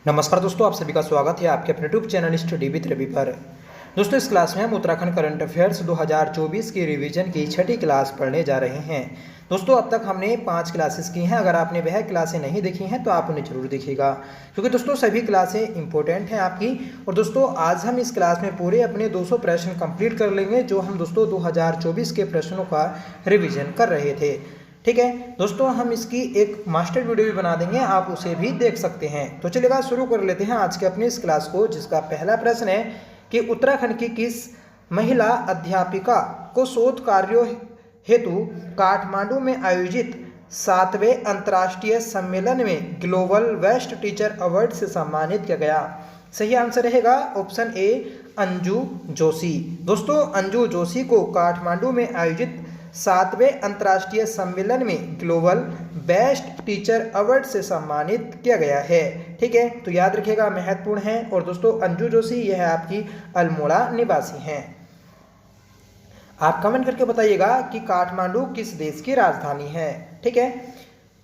नमस्कार दोस्तों, आप सभी का स्वागत है आपके अपने YouTube channel study with Ravi पर। दोस्तों, इस क्लास में हम उत्तराखंड करंट अफेयर्स 2024 की रिवीजन की छठी क्लास पढ़ने जा रहे हैं। दोस्तों, अब तक हमने 5 क्लासेस की हैं। अगर आपने वह क्लासें नहीं देखी हैं तो आप उन्हें जरूर देखिएगा, क्योंकि दोस्तों सभी क्लासें इंपॉर्टेंट हैं आपकी। और दोस्तों, आज हम इस क्लास में पूरे अपने 200 प्रश्न कंप्लीट कर लेंगे, जो हम दोस्तों 2024 के प्रश्नों का रिविजन कर रहे थे। ठीक है दोस्तों, हम इसकी एक मास्टर वीडियो भी बना देंगे, आप उसे भी देख सकते हैं। तो चलिएगा शुरू कर लेते हैं आज के अपनी इस क्लास को, जिसका पहला प्रश्न है कि उत्तराखंड की किस महिला अध्यापिका को शोध कार्यों हेतु काठमांडू में आयोजित 7वें अंतर्राष्ट्रीय सम्मेलन में ग्लोबल बेस्ट टीचर अवार्ड से सम्मानित किया गया? सही आंसर रहेगा ऑप्शन ए, अंजू जोशी। दोस्तों, अंजू जोशी को काठमांडू में आयोजित 7वें अंतर्राष्ट्रीय सम्मेलन में ग्लोबल बेस्ट टीचर अवार्ड से सम्मानित किया गया है। ठीक है, तो याद रखिएगा, महत्वपूर्ण है। और दोस्तों, अंजू जोशी यह आपकी अल्मोड़ा निवासी हैं। आप कमेंट करके बताइएगा कि काठमांडू किस देश की राजधानी है। ठीक है,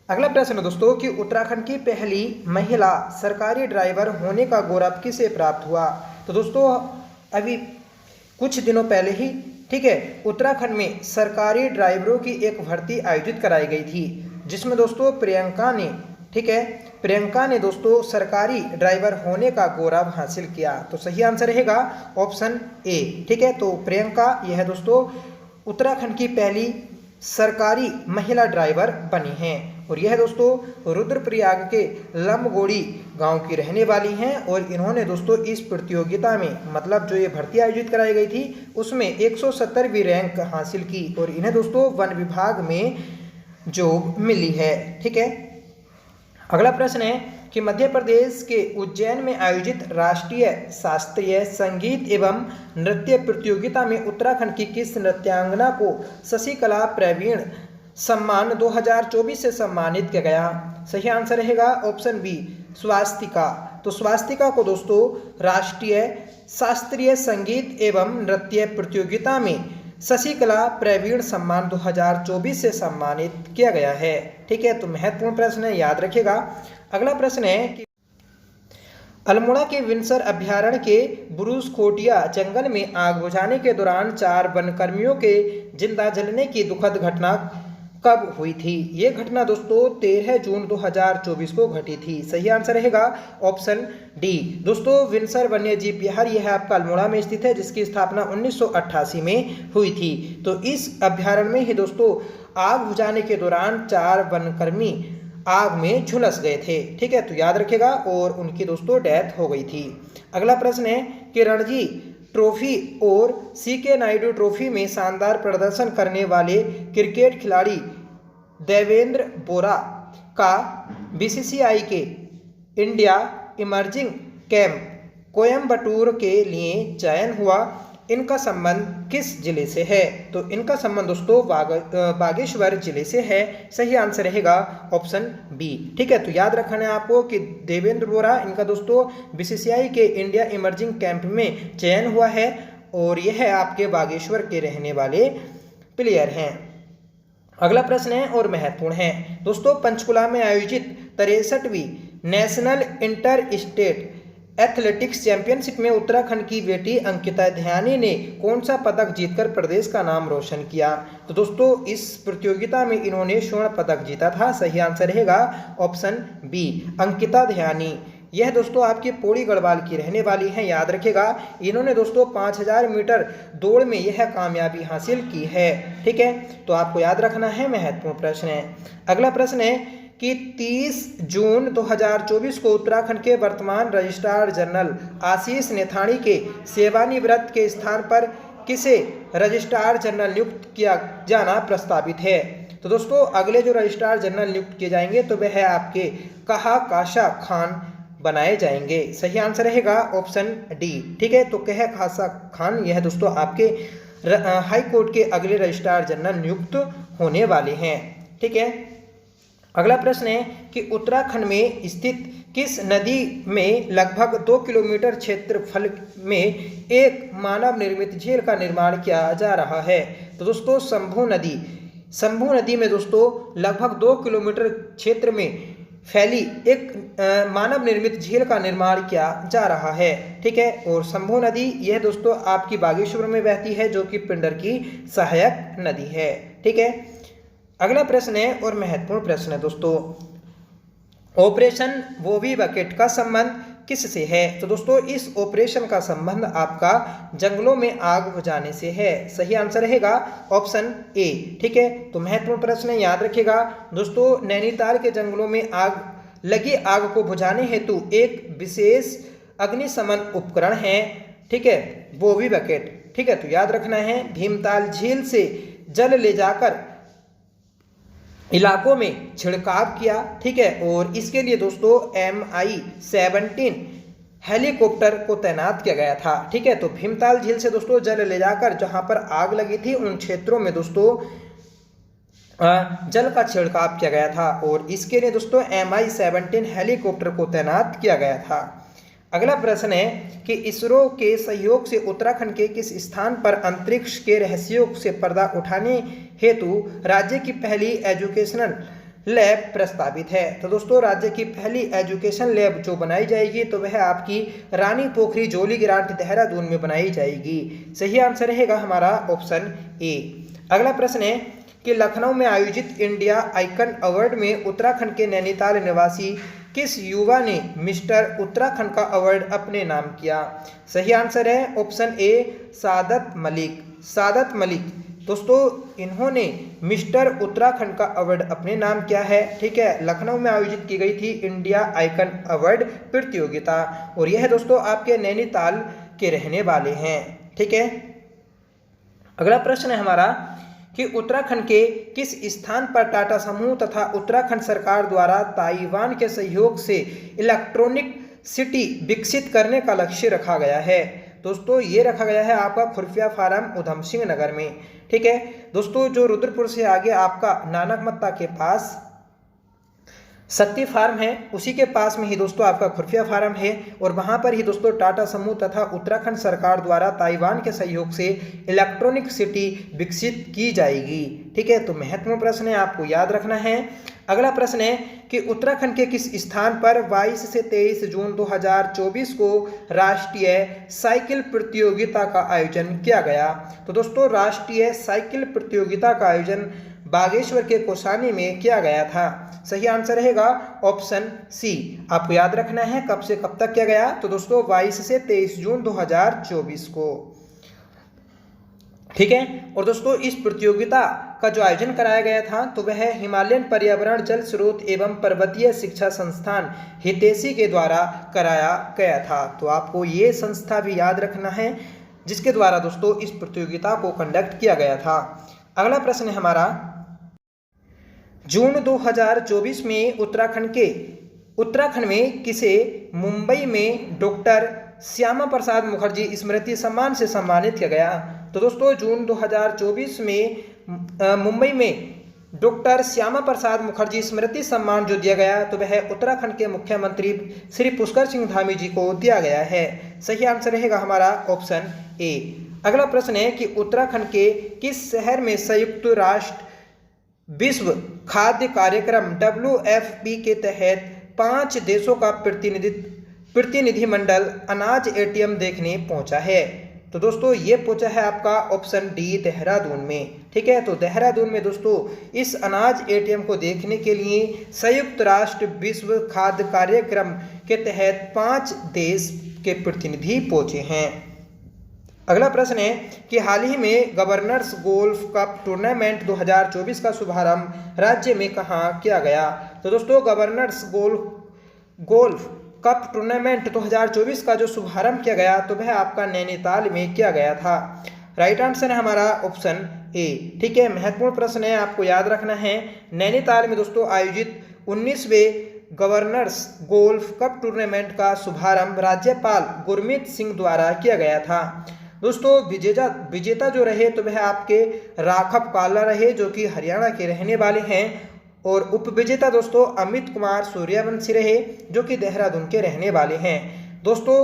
अगला प्रश्न है दोस्तों कि उत्तराखंड की पहली महिला सरकारी ड्राइवर होने का गौरव किसे प्राप्त हुआ? तो दोस्तों, अभी कुछ दिनों पहले ही ठीक है उत्तराखंड में सरकारी ड्राइवरों की एक भर्ती आयोजित कराई गई थी, जिसमें दोस्तों प्रियंका ने दोस्तों सरकारी ड्राइवर होने का गौरव हासिल किया। तो सही आंसर रहेगा ऑप्शन ए। ठीक है, तो प्रियंका यह दोस्तों उत्तराखंड की पहली सरकारी महिला ड्राइवर बनी हैं। और यह दोस्तों रुद्रप्रयाग के लंबगोड़ी गांव की रहने वाली हैं। और इन्होंने दोस्तों इस प्रतियोगिता में, मतलब जो ये भर्ती आयोजित कराई गई थी, उसमें 170वीं रैंक हासिल की। और इन्हें दोस्तों वन विभाग में जॉब मिली है। ठीक है, अगला प्रश्न है कि मध्य प्रदेश के उज्जैन में आयोजित राष्ट्रीय शास्त्रीय संगीत एवं नृत्य प्रतियोगिता में उत्तराखंड की किस नृत्यांगना को शशिकला प्रवीण सम्मान 2024 से सम्मानित किया गया? सही आंसर रहेगा ऑप्शन बी, स्वास्तिका। तो स्वास्तिका को दोस्तों राष्ट्रीय शास्त्रीय संगीत एवं नृत्य प्रतियोगिता में शशिकला प्रवीण सम्मान 2024 से सम्मानित किया गया है। ठीक है, तो महत्वपूर्ण प्रश्न है, याद रखिएगा। अगला प्रश्न है कि अल्मोड़ा के विंसर अभ्यारण्य के बुरुज कोटिया जंगल में आग बुझाने के दौरान 4 वनकर्मियों के जिंदा जलने की दुखद घटना कब हुई थी? ये घटना दोस्तों 13 जून 2024 को घटी थी। सही आंसर रहेगा ऑप्शन डी। दोस्तों, विंसर वन्यजीव विहार यह आपका अल्मोड़ा में स्थित है, जिसकी स्थापना 1988 में हुई थी। तो इस अभ्यारण्य में ही दोस्तों आग बुझाने के दौरान 4 वनकर्मी आग में झुलस गए थे। ठीक है, तो याद रखेगा, और उनकी दोस्तों डेथ हो गई थी। अगला प्रश्न है कि रणजी ट्रॉफी और सीके नायडू ट्रॉफी में शानदार प्रदर्शन करने वाले क्रिकेट खिलाड़ी देवेंद्र बोरा का बीसीसीआई के इंडिया इमर्जिंग कैंप कोयम्बटूर के लिए चयन हुआ। इनका संबंध किस जिले से है? तो इनका संबंध दोस्तों बागेश्वर जिले से है। सही आंसर रहेगा ऑप्शन बी। ठीक है, तो याद रखना है आपको कि देवेंद्र बोरा, इनका दोस्तों बीसीसीआई के इंडिया इमर्जिंग कैंप में चयन हुआ है, और यह है आपके बागेश्वर के रहने वाले प्लेयर हैं। अगला प्रश्न है और महत्वपूर्ण है दोस्तों, पंचकुला में आयोजित 63वीं national inter state athletics championship में उत्तराखंड की बेटी अंकिता ध्यानी ने कौन सा पदक जीतकर प्रदेश का नाम रोशन किया? तो दोस्तों इस प्रतियोगिता में इन्होंने स्वर्ण पदक जीता था। सही आंसर रहेगा ऑप्शन बी, अंकिता ध्यानी। यह दोस्तों आपकी पौड़ी गढ़वाल की रहने वाली हैं, याद रखेगा। इन्होंने दोस्तों 5000 मीटर दौड़ में यह कामयाबी हासिल की है। ठीक है, तो आपको याद रखना है, महत्वपूर्ण प्रश्न है। अगला प्रश्न है कि 30 जून 2024 को उत्तराखंड के वर्तमान रजिस्ट्रार जनरल आशीष नेथानी के सेवानिवृत्त के स्थान पर किसे रजिस्ट्रार जनरल नियुक्त किया जाना प्रस्तावित है? तो दोस्तों अगले जो रजिस्ट्रार जनरल नियुक्त किए जाएंगे तो वह है आपके कहा काशा खान बनाए जाएंगे। सही आंसर रहेगा ऑप्शन डी। ठीक है, तो कह खासा खान यह दोस्तों आपके हाई कोर्ट के अगले रजिस्ट्रार जनरल नियुक्त होने वाले हैं। ठीक है, अगला प्रश्न है कि उत्तराखंड में स्थित किस नदी में लगभग 2 किलोमीटर क्षेत्रफल में एक मानव निर्मित झील का निर्माण किया जा रहा है? तो दोस्तों शंभू नदी में दोस्तों लगभग 2 किलोमीटर क्षेत्र में फैली एक मानव निर्मित झील का निर्माण किया जा रहा है। ठीक है, और शंभू नदी यह दोस्तों आपकी बागेश्वर में बहती है, जो कि पिंडर की सहायक नदी है। ठीक है, अगला प्रश्न है और महत्वपूर्ण प्रश्न है दोस्तों, ऑपरेशन बॉबी बकेट का संबंध किससे है? तो दोस्तों इस ऑपरेशन का संबंध आपका जंगलों में आग बुझाने से है। सही आंसर रहेगा ऑप्शन ए। ठीक है, तो महत्वपूर्ण प्रश्न याद रखिएगा दोस्तों, नैनीताल के जंगलों में आग को बुझाने हेतु एक विशेष अग्निशमन उपकरण है। ठीक है, बॉबी बकेट। ठीक है, तो याद रखना है, भीमताल झील से जल ले जाकर इलाकों में छिड़काव किया। ठीक है, और इसके लिए दोस्तों MI-17 हेलीकॉप्टर को तैनात किया गया था। ठीक है, तो भीमताल झील से दोस्तों जल ले जाकर जहां पर आग लगी थी उन क्षेत्रों में दोस्तों जल का छिड़काव किया गया था, और इसके लिए दोस्तों MI-17 हेलीकॉप्टर को तैनात किया गया था। अगला प्रश्न है कि इसरो के सहयोग से उत्तराखंड के किस स्थान पर अंतरिक्ष के रहस्यों से पर्दा उठाने हेतु राज्य की पहली एजुकेशनल लैब प्रस्तावित है? तो दोस्तों राज्य की पहली एजुकेशन लैब जो बनाई जाएगी तो वह आपकी रानी पोखरी जोली ग्रांट देहरादून में बनाई जाएगी। सही आंसर रहेगा हमारा ऑप्शन ए। अगला प्रश्न है कि लखनऊ में आयोजित इंडिया आइकन अवार्ड में उत्तराखंड के नैनीताल निवासी किस युवा ने मिस्टर उत्तराखंड का अवार्ड अपने नाम किया? सही आंसर है ऑप्शन ए सादत मलिक। सादत मलिक दोस्तों इन्होंने मिस्टर उत्तराखंड का अवार्ड अपने नाम किया है। ठीक है, लखनऊ में आयोजित की गई थी इंडिया आइकन अवार्ड प्रतियोगिता, और यह दोस्तों आपके नैनीताल के रहने वाले हैं। ठीक है, अगला प्रश्न है हमारा कि उत्तराखंड के किस स्थान पर टाटा समूह तथा उत्तराखंड सरकार द्वारा ताइवान के सहयोग से इलेक्ट्रॉनिक सिटी विकसित करने का लक्ष्य रखा गया है? दोस्तों ये रखा गया है आपका खुर्फिया फार्म उधम सिंह नगर में। ठीक है दोस्तों, जो रुद्रपुर से आगे आपका नानकमत्ता के पास शक्ति फार्म है, उसी के पास में ही दोस्तों आपका खुर्फिया फार्म है, और वहां पर ही दोस्तों टाटा समूह तथा उत्तराखंड सरकार द्वारा ताइवान के सहयोग से इलेक्ट्रॉनिक सिटी विकसित की जाएगी। ठीक है, तो महत्वपूर्ण प्रश्न है, आपको याद रखना है। अगला प्रश्न है कि उत्तराखंड के किस स्थान पर 22 से 23 जून 2024 को राष्ट्रीय साइकिल प्रतियोगिता का आयोजन किया गया? तो दोस्तों राष्ट्रीय साइकिल प्रतियोगिता का आयोजन बागेश्वर के कोसानी में किया गया था। सही आंसर रहेगा ऑप्शन सी। आपको याद रखना है कब से कब तक किया गया, तो दोस्तों 22 से 23 जून 2024 को। ठीक है, और दोस्तों इस प्रतियोगिता का जो आयोजन कराया गया था तो वह हिमालयन पर्यावरण जल स्रोत एवं पर्वतीय शिक्षा संस्थान हितैषी के द्वारा कराया गया था। तो आपको ये संस्था भी याद रखना है जिसके द्वारा दोस्तों इस प्रतियोगिता को कंडक्ट किया गया था। अगला प्रश्न है हमारा, जून 2024 में उत्तराखंड में किसे मुंबई में डॉक्टर श्यामा प्रसाद मुखर्जी स्मृति सम्मान से सम्मानित किया गया? तो दोस्तों जून 2024 में मुंबई में डॉक्टर श्यामा प्रसाद मुखर्जी स्मृति सम्मान जो दिया गया तो वह उत्तराखंड के मुख्यमंत्री श्री पुष्कर सिंह धामी जी को दिया गया है। सही आंसर रहेगा हमारा ऑप्शन ए। अगला प्रश्न है कि उत्तराखंड के किस शहर में संयुक्त राष्ट्र विश्व खाद्य कार्यक्रम WFP के तहत 5 देशों का प्रतिनिधिमंडल अनाज ATM देखने पहुंचा है? तो दोस्तों ये पहुंचा है आपका ऑप्शन डी देहरादून में। ठीक है, तो देहरादून में दोस्तों इस अनाज ATM को देखने के लिए संयुक्त राष्ट्र विश्व खाद्य कार्यक्रम के तहत 5 देश के प्रतिनिधि पहुंचे हैं। अगला प्रश्न है कि हाल ही में गवर्नर्स गोल्फ कप टूर्नामेंट 2024 का शुभारंभ राज्य में कहां किया गया? तो दोस्तों गवर्नर्स गोल्फ कप टूर्नामेंट 2024 का जो शुभारंभ किया गया तो वह आपका नैनीताल में किया गया था। राइट आंसर है हमारा ऑप्शन ए। ठीक है, महत्वपूर्ण प्रश्न है, आपको याद रखना है। नैनीताल में दोस्तों आयोजित 19वें गवर्नर्स गोल्फ कप टूर्नामेंट का शुभारंभ राज्यपाल गुरमीत सिंह द्वारा किया गया था। दोस्तों विजेता जो रहे तो वह आपके राघव काला रहे जो कि हरियाणा के रहने वाले हैं, और उपविजेता दोस्तों अमित कुमार सूर्यवंशी रहे जो कि देहरादून के रहने वाले हैं। दोस्तों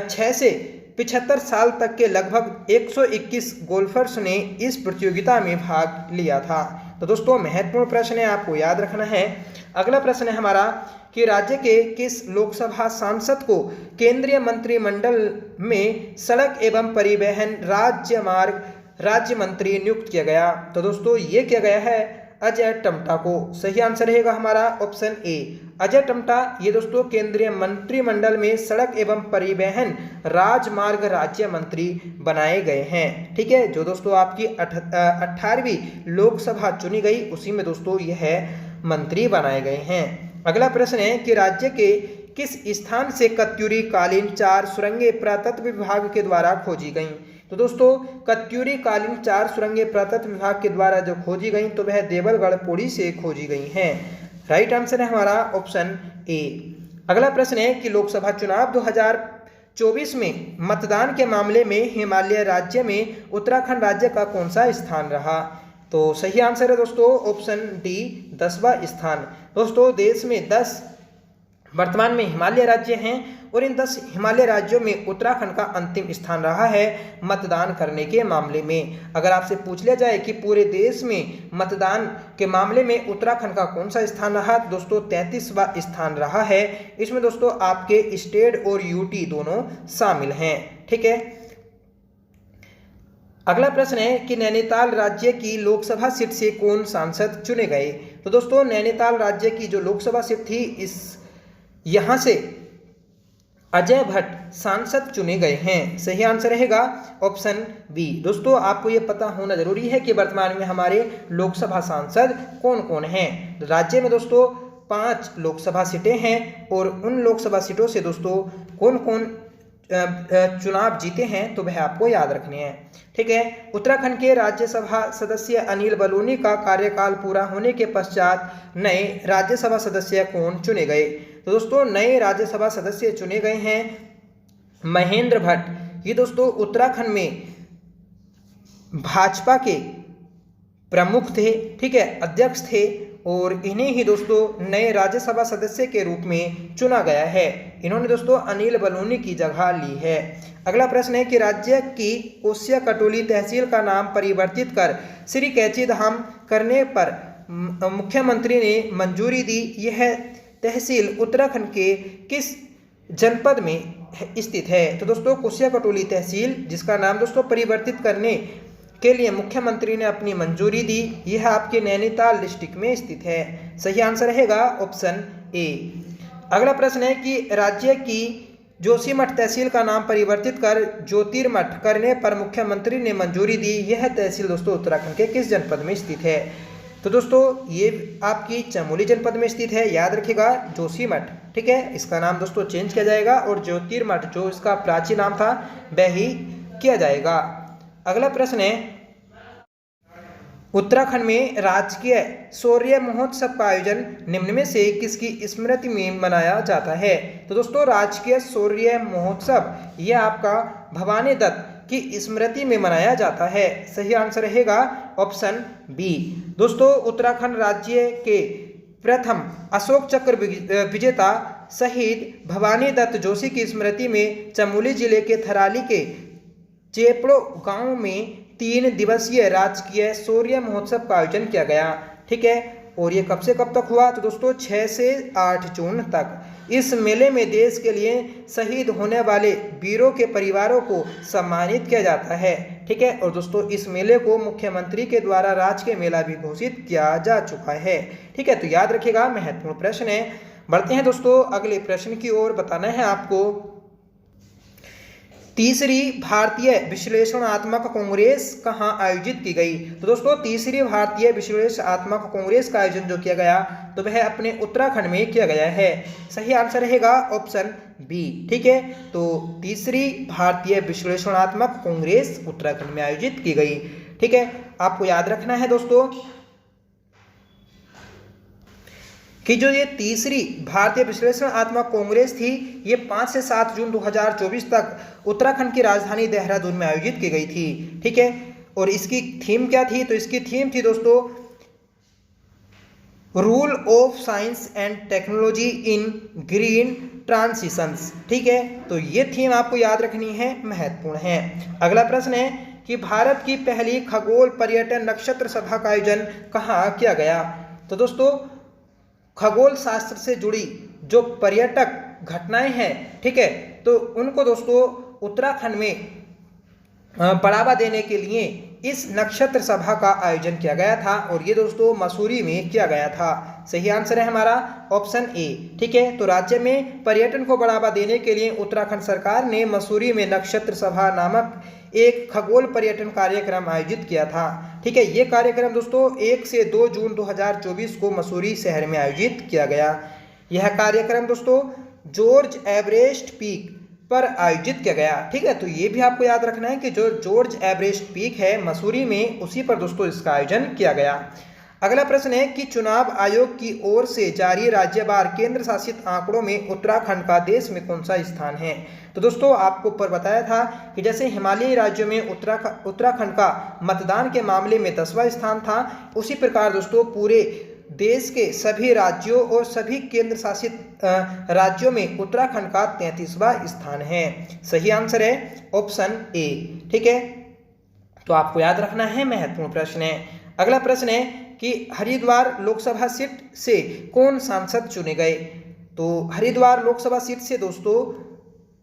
6 से 75 साल तक के लगभग 121 गोल्फर्स ने इस प्रतियोगिता में भाग लिया था। तो दोस्तों महत्वपूर्ण प्रश्न है, आपको याद रखना है। अगला प्रश्न है हमारा कि राज्य के किस लोकसभा सांसद को केंद्रीय मंत्रिमंडल में सड़क एवं परिवहन राज्य मंत्री नियुक्त किया गया? तो दोस्तों ये किया गया है अजय टम्टा को। सही आंसर रहेगा हमारा ऑप्शन ए, अजय टम्टा। ये दोस्तों केंद्रीय मंत्रिमंडल में सड़क एवं परिवहन राजमार्ग राज्य मंत्री बनाए गए हैं। ठीक है, जो दोस्तों आपकी 18वीं लोकसभा चुनी गई उसी में दोस्तों यह मंत्री बनाए गए हैं। अगला प्रश्न है कि राज्य के किस स्थान से कत्यूरी कालीन 4 सुरंगें पुरातत्व विभाग के द्वारा खोजी गईं? तो दोस्तों कत्यूरी कालीन 4 सुरंगें पुरातत्व विभाग के द्वारा जो खोजी गईं तो वह देवलगढ़ पौड़ी से खोजी गई हैं। राइट आंसर है हमारा ऑप्शन ए। अगला प्रश्न है कि लोकसभा चुनाव 2024 में मतदान के मामले में हिमालय राज्य में उत्तराखंड राज्य का कौन सा स्थान रहा? तो सही आंसर है दोस्तों ऑप्शन डी, 10वां स्थान। दोस्तों देश में 10 वर्तमान में हिमालय राज्य हैं और इन 10 हिमालय राज्यों में उत्तराखंड का अंतिम स्थान रहा है मतदान करने के मामले में। अगर आपसे पूछ लिया जाए कि पूरे देश में मतदान के मामले में उत्तराखंड का कौन सा स्थान रहा, दोस्तों 33वां स्थान रहा है। इसमें दोस्तों आपके स्टेट और यूटी दोनों शामिल हैं। ठीक है, अगला प्रश्न है कि नैनीताल राज्य की लोकसभा सीट से कौन सांसद चुने गए? तो दोस्तों नैनीताल राज्य की जो लोकसभा सीट थी यहाँ से अजय भट्ट सांसद चुने गए हैं। सही आंसर रहेगा ऑप्शन बी। दोस्तों आपको ये पता होना जरूरी है कि वर्तमान में हमारे लोकसभा सांसद कौन कौन हैं। राज्य में दोस्तों 5 लोकसभा सीटें हैं और उन लोकसभा सीटों से दोस्तों कौन कौन चुनाव जीते हैं तो वह आपको याद रखने हैं। ठीक है, उत्तराखंड के राज्यसभा सदस्य अनिल बलूनी का कार्यकाल पूरा होने के पश्चात नए राज्यसभा सदस्य कौन चुने गए? तो दोस्तों नए राज्यसभा सदस्य चुने गए हैं महेंद्र भट्ट। ये दोस्तों उत्तराखंड में भाजपा के प्रमुख थे, ठीक है, अध्यक्ष थे और इन्हें ही दोस्तों नए राज्यसभा सदस्य के रूप में चुना गया है। इन्होंने दोस्तों अनिल बलूनी की जगह ली है। अगला प्रश्न है कि राज्य की कोसिया कटोली तहसील का नाम परिवर्तित कर श्री कैची धाम करने पर मुख्यमंत्री ने मंजूरी दी। यह तहसील उत्तराखंड के किस जनपद में स्थित है? तो दोस्तों कोसिया कटोली तहसील जिसका नाम दोस्तों परिवर्तित करने के लिए मुख्यमंत्री ने अपनी मंजूरी दी, यह आपके नैनीताल डिस्ट्रिक्ट में स्थित है। सही आंसर रहेगा ऑप्शन ए। अगला प्रश्न है कि राज्य की जोशीमठ तहसील का नाम परिवर्तित कर ज्योतिर्मठ करने पर मुख्यमंत्री ने मंजूरी दी। यह तहसील दोस्तों उत्तराखंड के किस जनपद में स्थित है? तो दोस्तों ये आपकी चमोली जनपद में स्थित है। याद रखिएगा जोशीमठ, ठीक है, इसका नाम दोस्तों चेंज किया जाएगा और ज्योतिर्मठ जो इसका प्राचीन नाम था वह ही किया जाएगा। अगला प्रश्न है उत्तराखंड में राजकीय शौर्य महोत्सव का आयोजन निम्न में से किसकी स्मृति में मनाया जाता है? तो दोस्तों राजकीय शौर्य महोत्सव यह आपका भवानी दत्त की स्मृति में मनाया जाता है। सही आंसर रहेगा ऑप्शन बी। दोस्तों उत्तराखंड राज्य के प्रथम अशोक चक्र विजेता शहीद भवानी दत्त जोशी की स्मृति में चमोली जिले के थराली के चेपड़ो गांव में 3 दिवसीय राजकीय शौर्य महोत्सव का आयोजन किया गया। ठीक है, और ये कब से कब तक हुआ? तो दोस्तों 6 से 8 जून तक। इस मेले में देश के लिए शहीद होने वाले वीरों के परिवारों को सम्मानित किया जाता है। ठीक है, और दोस्तों इस मेले को मुख्यमंत्री के द्वारा राजकीय मेला भी घोषित किया जा चुका है। ठीक है, तो याद रखिएगा महत्वपूर्ण प्रश्न है। बढ़ते हैं दोस्तों अगले प्रश्न की ओर। बताना है आपको तीसरी भारतीय विश्लेषणात्मक कांग्रेस कहाँ आयोजित की गई? तो दोस्तों तीसरी भारतीय विश्लेषणात्मक कांग्रेस का आयोजन जो किया गया तो वह अपने उत्तराखंड में किया गया है। सही आंसर रहेगा ऑप्शन बी। ठीक है, तो तीसरी भारतीय विश्लेषणात्मक कांग्रेस उत्तराखंड में आयोजित की गई। ठीक है, आपको याद रखना है दोस्तों कि जो ये तीसरी भारतीय विश्लेषणात्मक कांग्रेस थी ये 5 से 7 जून 2024 तक उत्तराखंड की राजधानी देहरादून में आयोजित की गई थी। ठीक है, और इसकी थीम क्या थी? तो इसकी थीम थी दोस्तों rule of science and technology in green transitions. ठीक है, तो ये थीम आपको याद रखनी है, महत्वपूर्ण है। अगला प्रश्न है कि भारत की पहली खगोल पर्यटन नक्षत्र सभा का आयोजन कहाँ किया गया? तो दोस्तों खगोल शास्त्र से जुड़ी जो पर्यटक घटनाएं हैं, ठीक है, तो उनको दोस्तों उत्तराखंड में बढ़ावा देने के लिए इस नक्षत्र सभा का आयोजन किया गया था और ये दोस्तों मसूरी में किया गया था। सही आंसर है हमारा ऑप्शन ए। ठीक है, तो राज्य में पर्यटन को बढ़ावा देने के लिए उत्तराखंड सरकार ने मसूरी में नक्षत्र सभा नामक एक खगोल पर्यटन कार्यक्रम आयोजित किया था। ठीक है, ये कार्यक्रम दोस्तों 1 से 2 जून 2024 को मसूरी शहर में आयोजित किया गया। यह कार्यक्रम दोस्तों जॉर्ज एवरेस्ट पीक पर आयोजित किया गया। ठीक है, तो ये भी आपको याद रखना है कि जो जॉर्ज एवरेस्ट पीक है मसूरी में, उसी पर दोस्तों इसका आयोजन किया गया। अगला प्रश्न है कि चुनाव आयोग की ओर से जारी राज्यवार केंद्र शासित आंकड़ों में उत्तराखंड का देश में कौन सा स्थान है? तो दोस्तों आपको ऊपर बताया था कि जैसे हिमालयी राज्यों में उत्तराखंड का मतदान के मामले में 10वां स्थान था, उसी प्रकार दोस्तों पूरे देश के सभी राज्यों और सभी केंद्र शासित राज्यों में उत्तराखंड का 33वां स्थान है। सही आंसर है ऑप्शन ए। ठीक है, तो आपको याद रखना है, महत्वपूर्ण प्रश्न है। अगला प्रश्न है कि हरिद्वार लोकसभा सीट से कौन सांसद चुने गए? तो हरिद्वार लोकसभा सीट से दोस्तों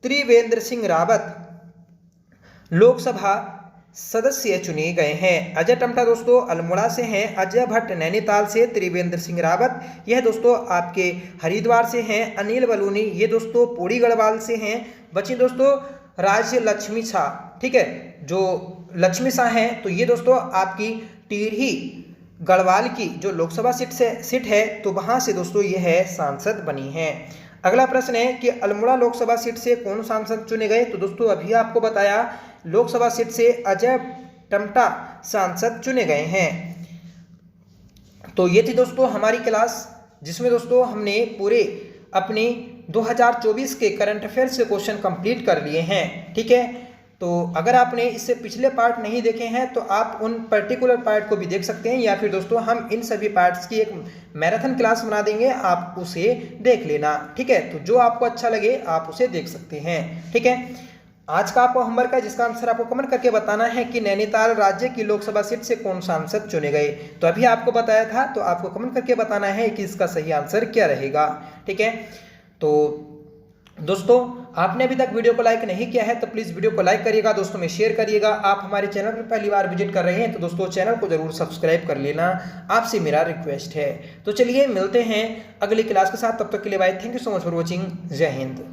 त्रिवेंद्र सिंह रावत लोकसभा सदस्य चुने गए हैं। अजय टम्टा दोस्तों अल्मोड़ा से हैं, अजय भट्ट नैनीताल से, त्रिवेंद्र सिंह रावत यह दोस्तों आपके हरिद्वार से हैं, अनिल बलूनी ये दोस्तों पौड़ी गढ़वाल से हैं। बची दोस्तों राज्य लक्ष्मी शाह, ठीक है, जो लक्ष्मी शाह हैं तो ये दोस्तों आपकी टिहरी गढ़वाल की जो लोकसभा सीट है तो वहाँ से दोस्तों ये है सांसद बनी है। अगला प्रश्न है कि अल्मोड़ा लोकसभा सीट से कौन सांसद चुने गए? तो दोस्तों अभी आपको बताया लोकसभा सीट से अजय टम्टा सांसद चुने गए हैं। तो ये थी दोस्तों हमारी क्लास जिसमें दोस्तों हमने पूरे अपने 2024 के करंट अफेयर्स के क्वेश्चन कंप्लीट कर लिए हैं। ठीक है, तो अगर आपने इससे पिछले पार्ट नहीं देखे हैं तो आप उन पर्टिकुलर पार्ट को भी देख सकते हैं, या फिर दोस्तों हम इन सभी पार्ट्स की एक मैराथन क्लास बना देंगे, आप उसे देख लेना। ठीक है, तो जो आपको अच्छा लगे आप उसे देख सकते हैं। ठीक है, आज का आपको होमवर्क है जिसका आंसर आपको कमेंट करके बताना है कि नैनीताल राज्य की लोकसभा सीट से कौन सांसद चुने गए। तो अभी आपको बताया था, तो आपको कमेंट करके बताना है कि इसका सही आंसर क्या रहेगा। ठीक है, तो दोस्तों आपने अभी तक वीडियो को लाइक नहीं किया है तो प्लीज़ वीडियो को लाइक करिएगा, दोस्तों में शेयर करिएगा। आप हमारे चैनल पर पहली बार विजिट कर रहे हैं तो दोस्तों चैनल को जरूर सब्सक्राइब कर लेना, आपसे मेरा रिक्वेस्ट है। तो चलिए मिलते हैं अगली क्लास के साथ, तब तक के लिए bye, thank you so much for watching, Jai Hind.